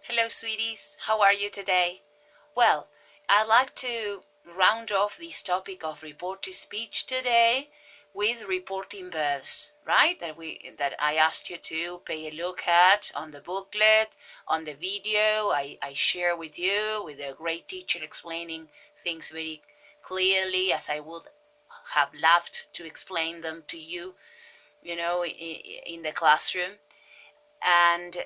Hello, sweeties. How are you today? Well, I'd like to round off this topic of reported speech today with reporting verbs, right? That I asked you to pay a look at on the booklet, on the video I share with you with a great teacher explaining things very clearly as I would have loved to explain them to you, in the classroom. And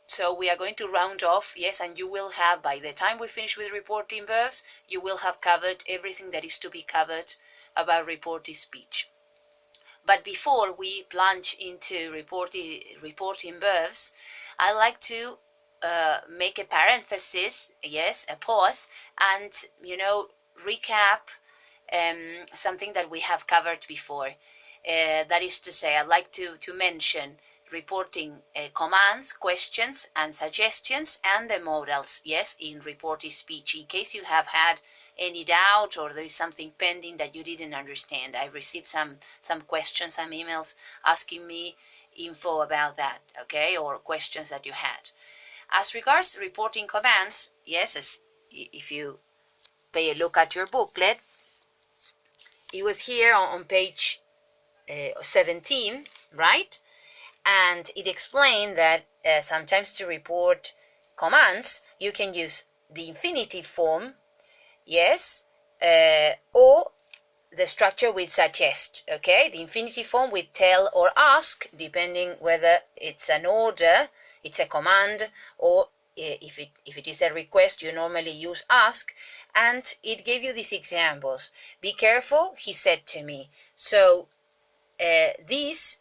so we are going to round off, yes, and you will have, by the time we finish with reporting verbs, you will have covered everything that is to be covered about reported speech. But before we plunge into reporting verbs, I like to make a parenthesis, yes, a pause, and recap something that we have covered before. That is to say, I'd like to mention reporting commands, questions, and suggestions, and the modals, yes, in reported speech. In case you have had any doubt or there is something pending that you didn't understand, I received some questions, some emails asking me info about that, okay, or questions that you had. As regards reporting commands, yes, if you pay a look at your booklet, it was here on page 17, right? And it explained that sometimes to report commands, you can use the infinitive form, yes, or the structure with suggest, okay? The infinitive form with tell or ask, depending whether it's an order, it's a command, or if it is a request, you normally use ask. And it gave you these examples. Be careful, he said to me. So these,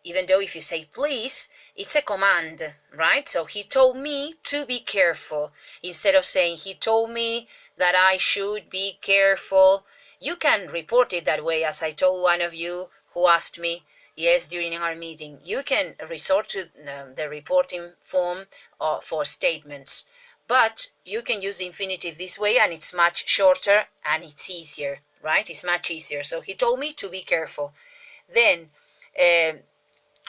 even though if you say please, it's a command, right? So he told me to be careful. Instead of saying he told me that I should be careful, you can report it that way, as I told one of you who asked me, yes, during our meeting. You can resort to the reporting form for statements, but you can use the infinitive this way, and it's much shorter and it's easier, right? It's much easier. So he told me to be careful. Then,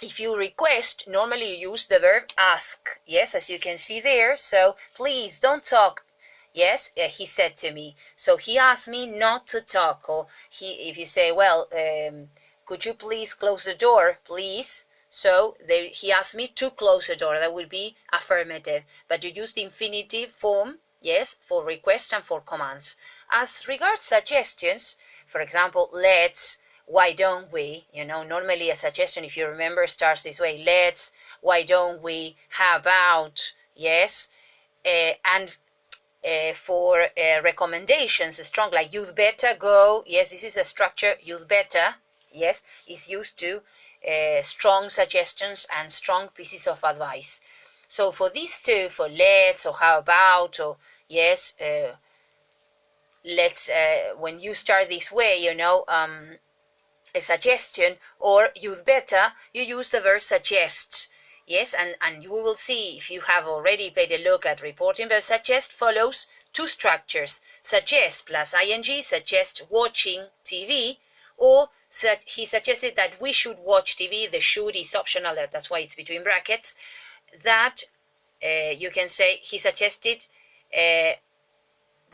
if you request, normally you use the verb ask, yes, as you can see there. So please don't talk, yes, he said to me. So he asked me not to talk. Or if you say, well, could you please close the door, please? So he asked me to close the door. That would be affirmative. But you use the infinitive form, yes, for request and for commands. As regards suggestions, for example, let's, why don't we, normally a suggestion, if you remember, starts this way. Let's, why don't we, how about, yes, and for recommendations, strong, like you'd better go, yes, this is a structure, you'd better, yes, is used to strong suggestions and strong pieces of advice. So for these two, for let's or how about, or yes, let's, when you start this way, a suggestion, or you'd better, you use the verb suggest, yes, and you will see, if you have already paid a look at reporting verb, suggest follows two structures. Suggest plus ing, suggest watching TV, or he suggested that we should watch TV. The should is optional, that's why it's between brackets. That you can say he suggested that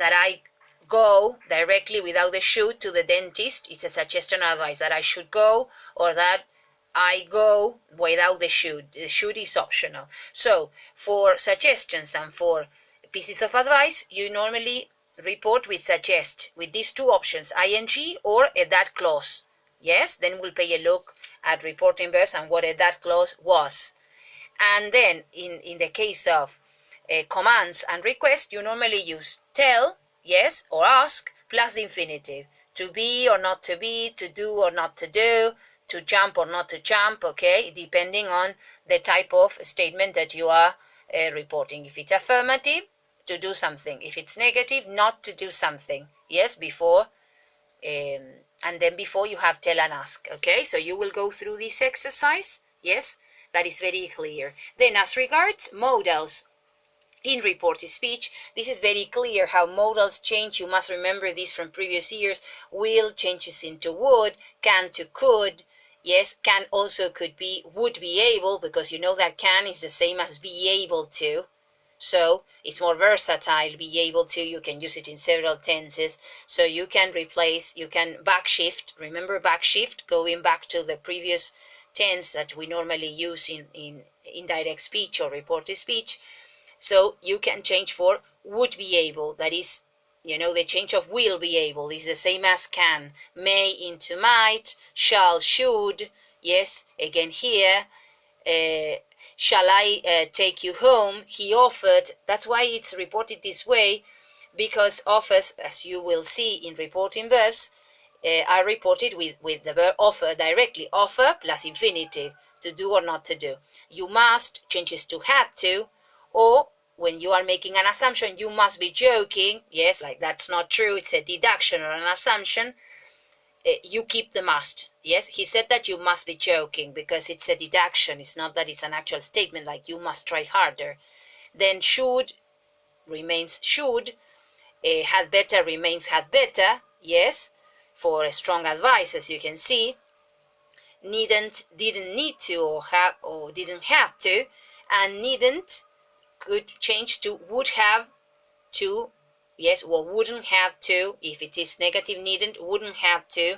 I go directly without the should to the dentist. It's a suggestion or advice that I should go, or that I go without the should. The should is optional. So for suggestions and for pieces of advice, you normally report with suggest, with these two options, ing or a that clause. Yes, then we'll pay a look at reporting verbs and what a that clause was. And then in the case of commands and requests, you normally use tell, yes, or ask, plus the infinitive. To be or not to be, to do or not to do, to jump or not to jump, okay, depending on the type of statement that you are reporting. If it's affirmative, to do something. If it's negative, not to do something. Yes, before, and then before you have tell and ask, okay? So you will go through this exercise, yes, that is very clear. Then as regards modals, in reported speech, this is very clear how modals change. You must remember this from previous years. Will changes into would, can to could. Yes, can also could be, would be able, because you know that can is the same as be able to. So it's more versatile, be able to, you can use it in several tenses. So you can replace, you can backshift, remember backshift, going back to the previous tense that we normally use in indirect speech or reported speech. So you can change for would be able, that is, the change of will be able is the same as can, may into might, shall, should, yes, again here, shall I take you home, he offered. That's why it's reported this way, because offers, as you will see in reporting verbs, are reported with the verb offer directly, offer plus infinitive, to do or not to do. You must changes to had to, or when you are making an assumption, you must be joking, yes, like that's not true, it's a deduction or an assumption, you keep the must. Yes, he said that you must be joking because it's a deduction, it's not that it's an actual statement like you must try harder. Then should remains should, had better remains had better, yes, for a strong advice, as you can see. Didn't need to, or didn't have to, and needn't could change to would have to, yes, or wouldn't have to. If it is negative, needn't, wouldn't have to,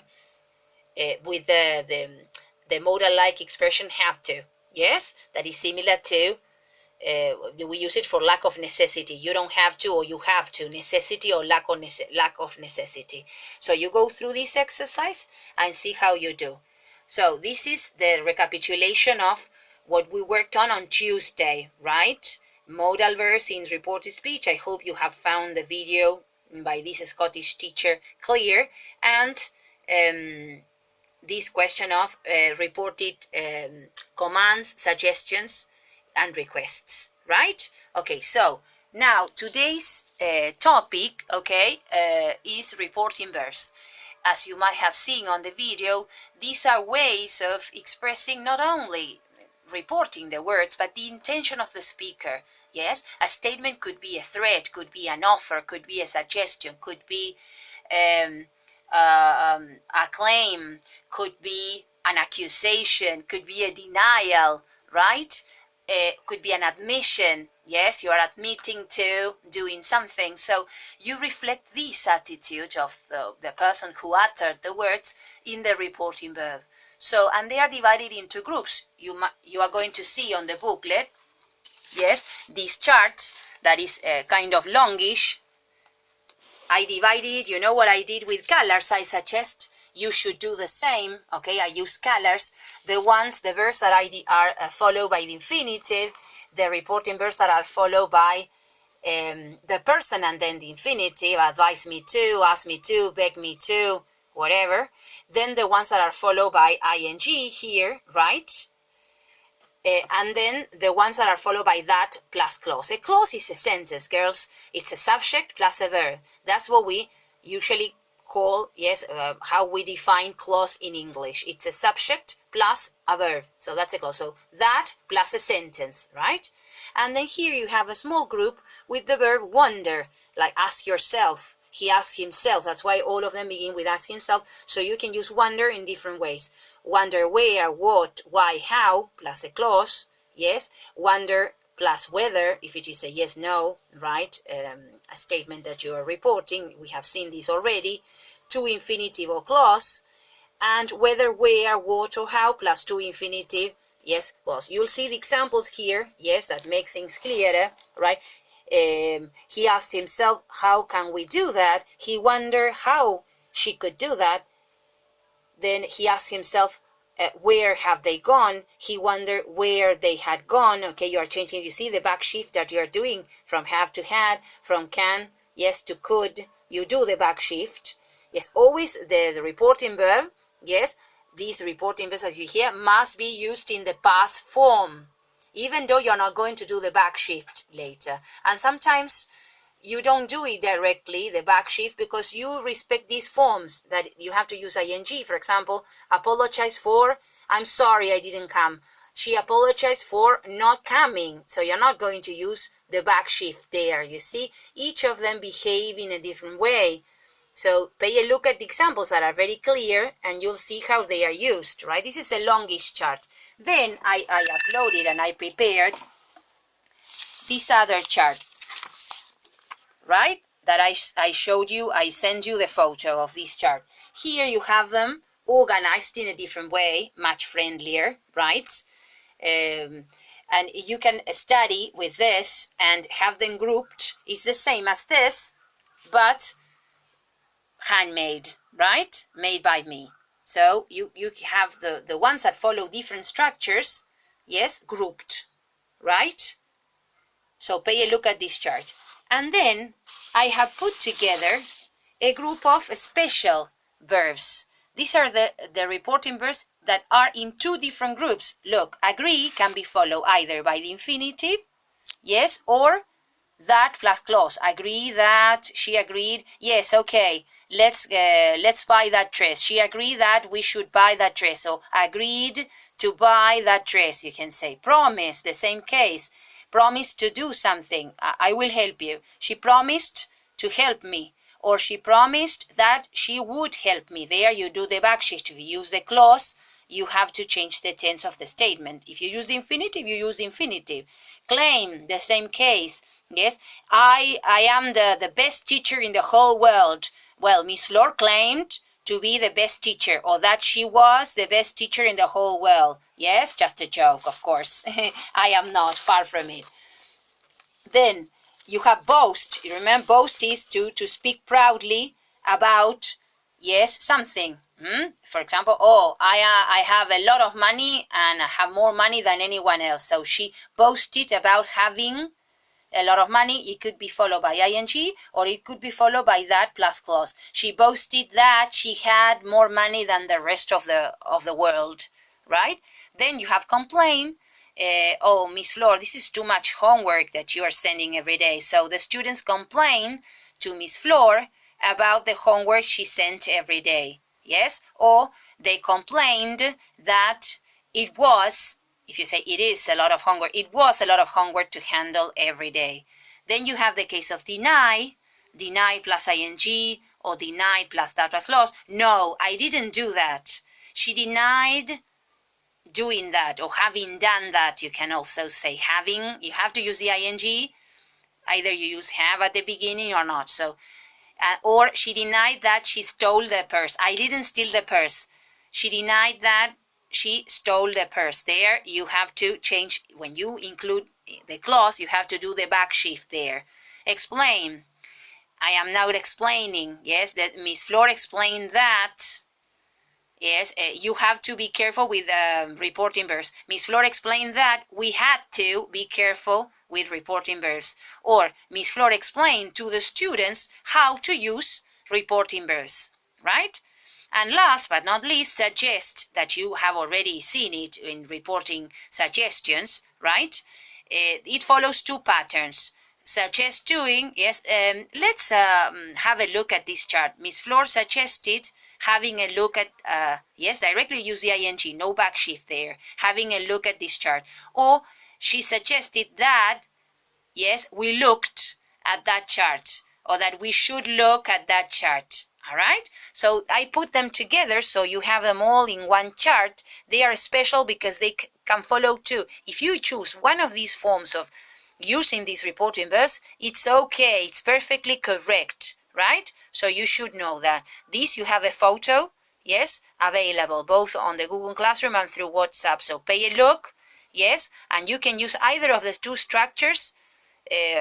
with the modal-like expression have to, yes, that is similar to, we use it for lack of necessity. You don't have to, or you have to, necessity or lack of necessity. So you go through this exercise and see how you do. So this is the recapitulation of what we worked on Tuesday, right? Modal verbs in reported speech. I hope you have found the video by this Scottish teacher clear, and this question of reported commands, suggestions, and requests, right? Okay, so now today's topic, okay, is reporting verbs. As you might have seen on the video, these are ways of expressing not only reporting the words, but the intention of the speaker. Yes, a statement could be a threat, could be an offer, could be a suggestion, could be a claim, could be an accusation, could be a denial, right? Could be an admission. Yes, you are admitting to doing something. So you reflect this attitude of the person who uttered the words in the reporting verb. So, and they are divided into groups. You are going to see on the booklet, yes, this chart that is kind of longish. I divided it, you know what I did with colors. I suggest you should do the same, okay? I use colors. The verbs that are followed by the infinitive, the reporting verbs that are followed by the person and then the infinitive, advise me to, ask me to, beg me to, whatever. Then the ones that are followed by ing here, right? And then the ones that are followed by that plus clause. A clause is a sentence, girls. It's a subject plus a verb. That's what we usually call, yes, how we define clause in English. It's a subject plus a verb. So that's a clause. So that plus a sentence, right? And then here you have a small group with the verb wonder, like ask yourself. He asked himself. That's why all of them begin with ask himself. So you can use wonder in different ways. Wonder where, what, why, how, plus a clause, yes. Wonder plus whether, if it is a yes, no, right, a statement that you are reporting. We have seen this already. To infinitive or clause. And whether, where, what, or how, plus to infinitive, yes, clause. You'll see the examples here, yes, that make things clearer, right? He asked himself, how can we do that? He wondered how she could do that. Then he asked himself, where have they gone? He wondered where they had gone. Okay, you are changing, you see the back shift that you are doing from have to had, from can, yes, to could. You do the back shift. Yes, always the reporting verb, yes, these reporting verbs as you hear must be used in the past form, even though you're not going to do the back shift later. And sometimes you don't do it directly, the back shift, because you respect these forms that you have to use ing. For example, apologize for, I'm sorry I didn't come. She apologized for not coming. So you're not going to use the back shift there. You see, each of them behave in a different way. So pay a look at the examples that are very clear and you'll see how they are used, right? This is a longish chart. Then I uploaded and I prepared this other chart, right? That I showed you, I sent you the photo of this chart. Here you have them organized in a different way, much friendlier, right? And you can study with this and have them grouped. It's the same as this, but handmade, right? Made by me. So you have the ones that follow different structures, yes, grouped, right? So pay a look at this chart. And then I have put together a group of special verbs. These are the reporting verbs that are in two different groups. Look, agree can be followed either by the infinitive, yes, or that plus clause. Agree that, she agreed, yes, okay, let's buy that dress. She agreed that we should buy that dress. So agreed to buy that dress, you can say. Promise, the same case. Promise to do something. I will help you. She promised to help me. Or she promised that she would help me. There you do the back shift. If you use the clause, you have to change the tense of the statement. If you use the infinitive, you use the infinitive. Claim, the same case. Yes, I am the best teacher in the whole world. Well, Miss Flor claimed to be the best teacher, or that she was the best teacher in the whole world. Yes, just a joke, of course. I am not, far from it. Then you have boast. You remember, boast is to speak proudly about, yes, something. For example, oh, I have a lot of money and I have more money than anyone else. So she boasted about having a lot of money. It could be followed by ing, or it could be followed by that plus clause. She boasted that she had more money than the rest of the world, right? Then you have complain. Oh, Miss Flor, this is too much homework that you are sending every day. So the students complain to Miss Flor about the homework she sent every day. Yes, or they complained that it was, if you say it is a lot of homework, it was a lot of homework to handle every day. Then you have the case of deny plus ing, or deny plus that plus clause. No, I didn't do that. She denied doing that, or having done that. You can also say having. You have to use the ing. Either you use have at the beginning or not. So, or she denied that she stole the purse. I didn't steal the purse. She denied that she stole the purse. There you have to change. When you include the clause, you have to do the back shift there. Explain. I am now explaining. Yes, that Miss Flor explained that. Yes, you have to be careful with reporting verbs. Miss Flor explained that we had to be careful with reporting verbs. Or Miss Flor explained to the students how to use reporting verbs, right? And last but not least, suggest, that you have already seen it in reporting suggestions, right? It follows two patterns. Suggest doing, yes, let's have a look at this chart. Miss Flor suggested having a look at, yes, directly use the ing, no back shift there, having a look at this chart. Or she suggested that, yes, we looked at that chart, or that we should look at that chart. All right, so I put them together so you have them all in one chart. They are special because they can follow two. If you choose one of these forms of using these reporting verbs, it's okay, it's perfectly correct, right? So you should know that. This, you have a photo, yes, available both on the Google Classroom and through WhatsApp. So pay a look, yes, and you can use either of the two structures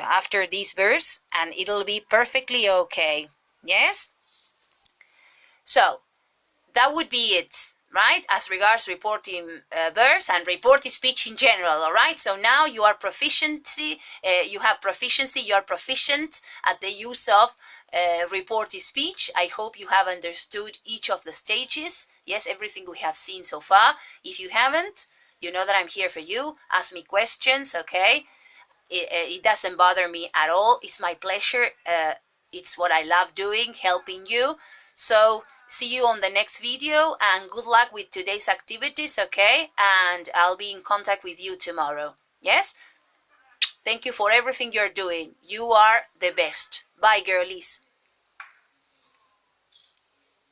after these verbs, and it'll be perfectly okay, yes? So that would be it, right, as regards reporting verbs and reporting speech in general. All right, so now you are proficiency, you are proficient at the use of reporting speech. I hope you have understood each of the stages, yes, everything we have seen so far. If you haven't, you know that I'm here for you. Ask me questions, okay? It doesn't bother me at all. It's my pleasure. It's what I love doing, helping you. So see you on the next video, and good luck with today's activities, okay? And I'll be in contact with you tomorrow. Yes? Thank you for everything you're doing. You are the best. Bye, girlies.